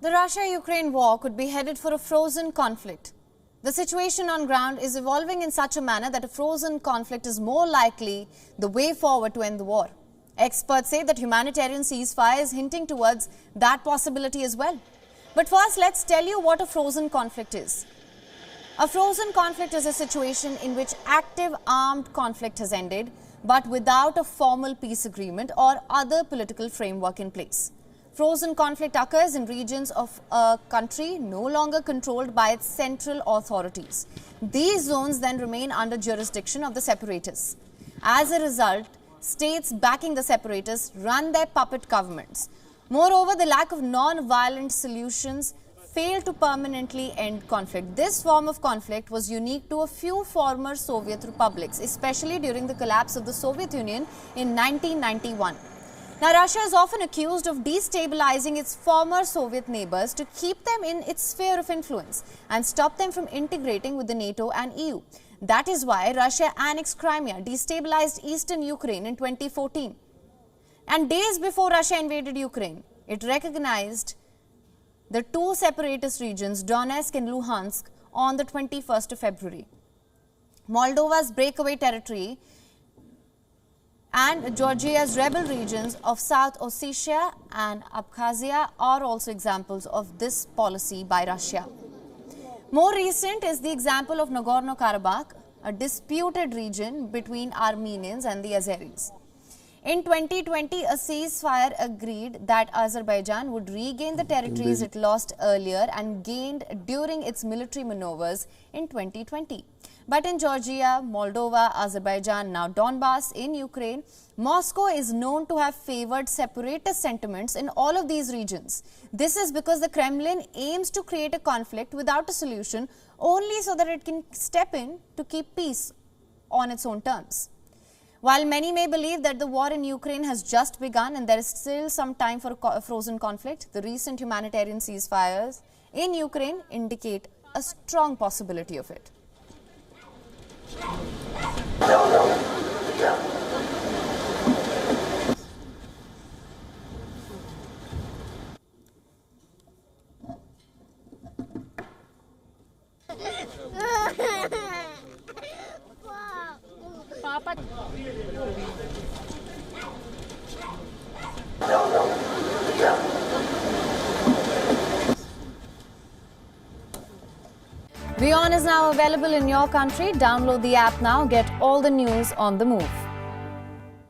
The Russia-Ukraine war could be headed for a frozen conflict. The situation on ground is evolving in such a manner that a frozen conflict is more likely the way forward to end the war. Experts say that humanitarian ceasefire is hinting towards that possibility as well. But first, let's tell you what a frozen conflict is. A frozen conflict is a situation in which active armed conflict has ended, but without a formal peace agreement or other political framework in place. Frozen conflict occurs in regions of a country no longer controlled by its central authorities. These zones then remain under jurisdiction of the separatists. As a result, states backing the separatists run their puppet governments. Moreover, the lack of non-violent solutions fail to permanently end conflict. This form of conflict was unique to a few former Soviet republics, especially during the collapse of the Soviet Union in 1991. Now, Russia is often accused of destabilizing its former Soviet neighbors to keep them in its sphere of influence and stop them from integrating with the NATO and EU. That is why Russia annexed Crimea, destabilized eastern Ukraine in 2014. And days before Russia invaded Ukraine, it recognized the two separatist regions, Donetsk and Luhansk, on the 21st of February. Moldova's breakaway territory and Georgia's rebel regions of South Ossetia and Abkhazia are also examples of this policy by Russia. More recent is the example of Nagorno-Karabakh, a disputed region between Armenians and the Azeris. In 2020, a ceasefire agreed that Azerbaijan would regain the territories it lost earlier and gained during its military maneuvers in 2020. But in Georgia, Moldova, Azerbaijan, now Donbass in Ukraine, Moscow is known to have favored separatist sentiments in all of these regions. This is because the Kremlin aims to create a conflict without a solution only so that it can step in to keep peace on its own terms. While many may believe that the war in Ukraine has just begun and there is still some time for a frozen conflict, the recent humanitarian ceasefires in Ukraine indicate a strong possibility of it. WION is now available in your country. Download the app now. Get all the news on the move.